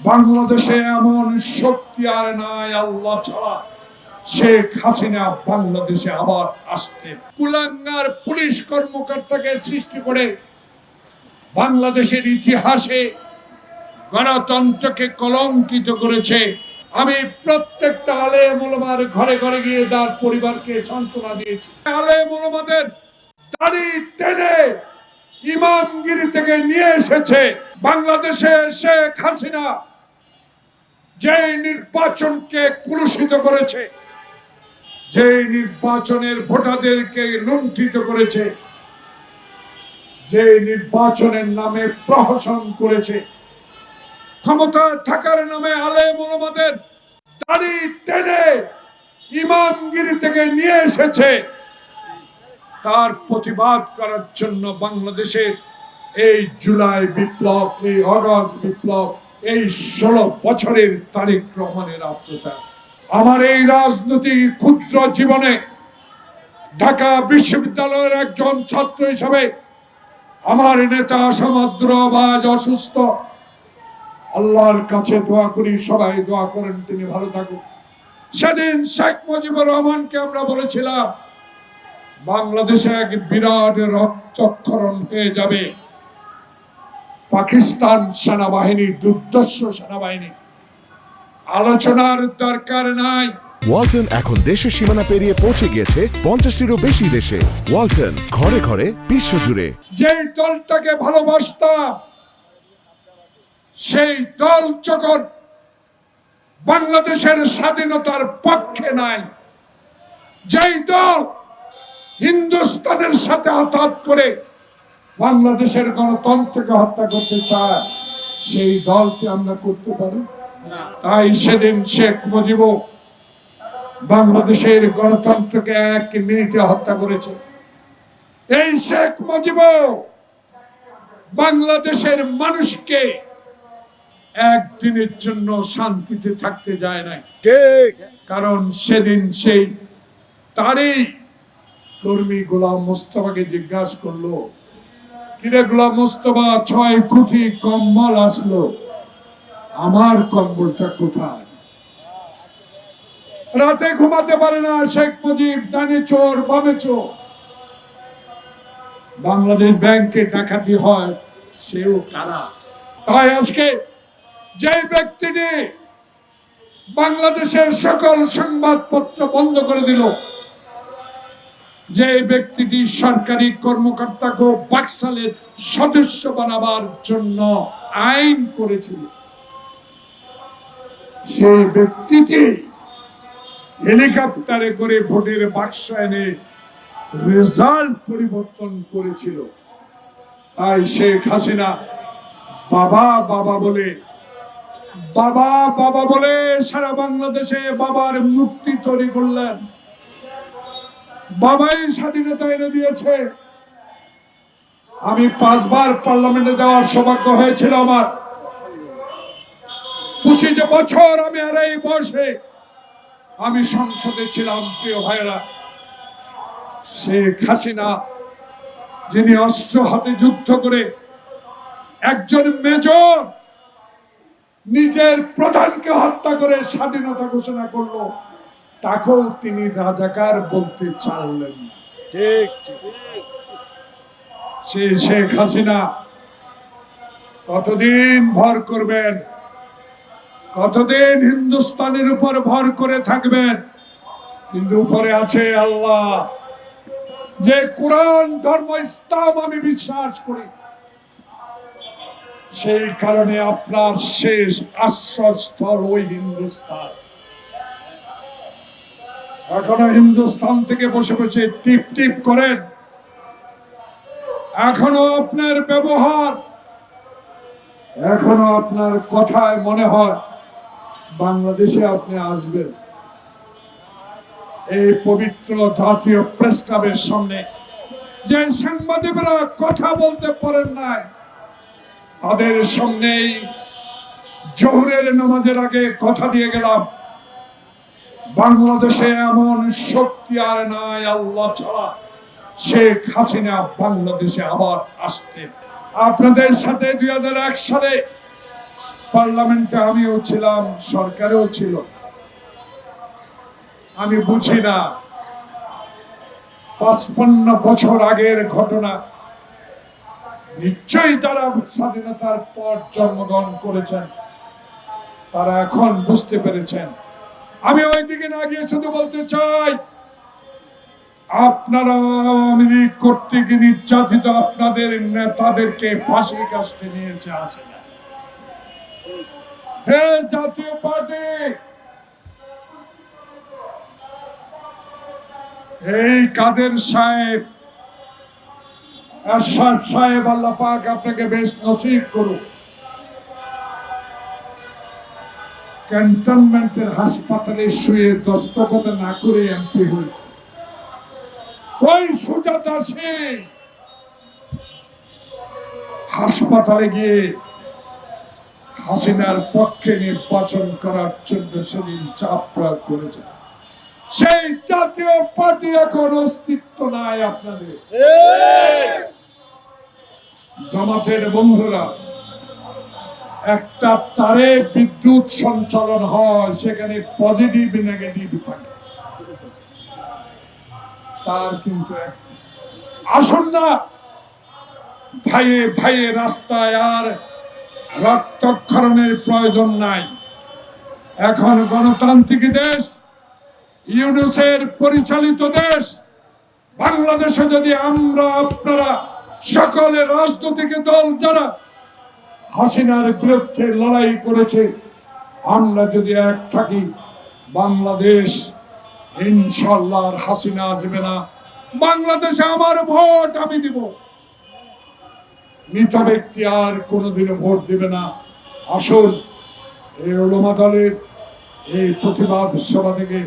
বাংলাদেশে এমন শক্তি আর নাই আল্লাহ ছাড়া শেখ হাসিনা বাংলাদেশে আবার আসতেন। কুলাঙ্গার পুলিশ কর্মকর্তাকে সৃষ্টি করে বাংলাদেশের ইতিহাসে গণতন্ত্রকে কলঙ্কিত করেছে। আমি প্রত্যেকটা আলেম ওলামার ঘরে ঘরে গিয়ে তার পরিবারকে সান্ত্বনা দিয়েছি। আলেম ওলামাদের দাড়ি টেনে ইমামগিরি থেকে নিয়ে এসেছে। বাংলাদেশে শেখ হাসিনা যে নির্বাচনকে কুলুষিত করেছে, যে নির্বাচনের ভোটারদেরকে লুণ্ঠিত করেছে, যে নির্বাচনের নামে প্রহসন করেছে, ক্ষমতা থাকার নামে আলেম ওলামাদের দাড়ি টেনে ইমামগিরি থেকে নিয়ে এসেছে, তার প্রতিবাদ করার জন্য বাংলাদেশের এই জুলাই বিপ্লব, এই আগস্ট বিপ্লব, এই 16 বছরের তারেক রহমানের আত্মত্যাগ। আমার এই রাজনৈতিক ক্ষুদ্র জীবনে ঢাকা বিশ্ববিদ্যালয়ের একজন ছাত্র হিসাবে আমার নেতা সমুদ্র আবাজ অসুস্থ। আল্লাহর কাছে দোয়া করি, সবাই দোয়া করেন তিনি ভালো থাকুন। সেদিন শেখ মুজিবুর রহমানকে আমরা বলেছিলাম বাংলাদেশে এক বিরাট রক্তক্ষরণ হয়ে যাবে, পাকিস্তান সেনাবাহিনী দুর্ধর্ষ সেনাবাহিনী, আলোচনার দরকার নাই। ওয়ালটন এখন দেশের সীমানা পেরিয়ে পৌঁছে গিয়েছে 50টিরও বেশি দেশে। ওয়ালটন, ঘরে ঘরে বিশ্বজুড়ে। যে দলটাকে ভালোবাসতাম সেই দল যখন বাংলাদেশের স্বাধীনতার পক্ষে নাই, যেই দল হিন্দুস্তানের সাথে আঘাত করে বাংলাদেশের গণতন্ত্রকে হত্যা করতে চায়, সেই দলকে আমরা করতে পারি না। তাই সেদিন শেখ মুজিব বাংলাদেশের গণতন্ত্রকে 1 মিনিটে হত্যা করেছে। এই শেখ মুজিব বাংলাদেশের মানুষকে একদিনের জন্য শান্তিতে থাকতে যায় নাই। কারণ সেদিন সেই তারই কর্মী গোলাম মোস্তফাকে জিজ্ঞাসা করলো, কিরে গোলাম মোস্তফা, 6 কোটি কম্বল আসলো, আমার কম্বলটা কোথায়? রাতে ঘুমাতে পারে না শেখ মুজিব, ডানে চোর বামে চোর। বাংলাদেশ ব্যাংকে ডাকাতি হয়, সেও কারা। তাই আজকে যে ব্যক্তিটি বাংলাদেশের সকল সংবাদপত্র বন্ধ করে দিল, যে ব্যক্তিটি সরকারি কর্মকর্তাকে বাকশালের সদস্য বানাবার জন্য আইন করেছিল, সেই ব্যক্তিটি হেলিকপ্টারে করে ভোটের বাক্স এনে রেজাল্ট পরিবর্তন করেছিল। তাই শেখ হাসিনা বাবা বাবা বলে সারা বাংলাদেশে বাবার মূর্তি তৈরি করলেন। বাবাই স্বাধীনতা এনে দিয়েছে। আমি 5 বার পার্লামেন্টে যাওয়ার সৌভাগ্য হয়েছিল আমার। 25 বছর আমি আর এই বয়সে আমি সংসদে ছিলাম। প্রিয় ভাইরা, শেখ হাসিনা যিনি অস্ত্র হাতে যুদ্ধ করে একজন মেজর নিজের প্রধানকে হত্যা করে স্বাধীনতা ঘোষণা করলো, তাকেও তিনি রাজাকার বলতে চাইলেন না। সেই শেখ হাসিনা কতদিন ভর করবেন, কতদিন হিন্দুস্তানের উপর ভর করে থাকবেন? কিন্তু উপরে আছে আল্লাহ। যে কোরআন ধর্ম ইসলাম আমি বিশ্বাস করি, সেই কারণে আপনার শেষ আশ্রয়স্থল ওই হিন্দুস্তান। এখনো হিন্দুস্তান থেকে বসে বসে টিপ টিপ করেন। এখনো আপনার ব্যবহার, এখনো আপনার কথায় মনে হয় বাংলাদেশে আপনি আসবেন। এই পবিত্র জাতীয় প্রেস ক্লাবের সামনে যে সাংবাদিকরা কথা বলতে পারেন নাই, তাদের সামনেই জোহরের নামাজের আগে কথা দিয়ে গেলাম, বাংলাদেশে এমন শক্তি আর নাই আল্লাহ ছাড়া শেখ হাসিনা বাংলাদেশে আবার আসতেন। আপনাদের সাথে 2001 সালে পার্লামেন্টে আমিও ছিলাম, সরকারেও ছিল। আমি বুঝি না ৫৫ বছর আগের ঘটনা। নিশ্চয়ই তারা স্বাধীনতার পর জন্মগ্রহণ করেছেন, তারা এখন বুঝতে পেরেছেন। আমি ওই দিকে না গিয়ে শুধু বলতে চাই, আপনারা আওয়ামী লীগ কর্তৃক নির্যাতিত আপনাদের নেতাদেরকে ফাঁসির কাস্টে নিয়েছে আছে না। হে জাতীয় পার্টি, এই কাদের সাহেব, এরশাদ সাহেব, আল্লাহ পাক আপনাকে বেশ নসিব করুন। ক্যান্টনমেন্টের হাসপাতালে শুয়ে দস্তখত না করে এমপি হয়েছে। ওই সুজাতা সিং হাসপাতালে গিয়ে হাসিনার পক্ষে নির্বাচন করার জন্য সেদিন চাপ প্রয়োগ করেছে। সেই জাতীয় পার্টি এখন অস্তিত্ব নাই আপনাদের। জামাতের বন্ধুরা, একটা তারে বিদ্যুৎ সঞ্চালন হয়, সেখানে পজিটিভ নেগেটিভ থাকে, তার কিন্তু আসুন না ভাইয়ে ভাইয়ে রাস্তায় আর রক্তক্ষরণের প্রয়োজন নাই। এখন গণতান্ত্রিক দেশ, ইউনুসের পরিচালিত দেশ বাংলাদেশে যদি আমরা আপনারা সকলে রাজনৈতিক দল যারা হাসিনার বিরুদ্ধে লড়াই করেছে, আমরা যদি এক থাকি, বাংলাদেশ ইনশাআল্লাহ আর হাসিনা আসবে না। বাংলাদেশে আমার ভোট আমি দিব, মৃত ব্যক্তি আর কোনোদিনও ভোট দিবে না। আসুন এই ওলামা দলের এই প্রতিবাদ সভা থেকে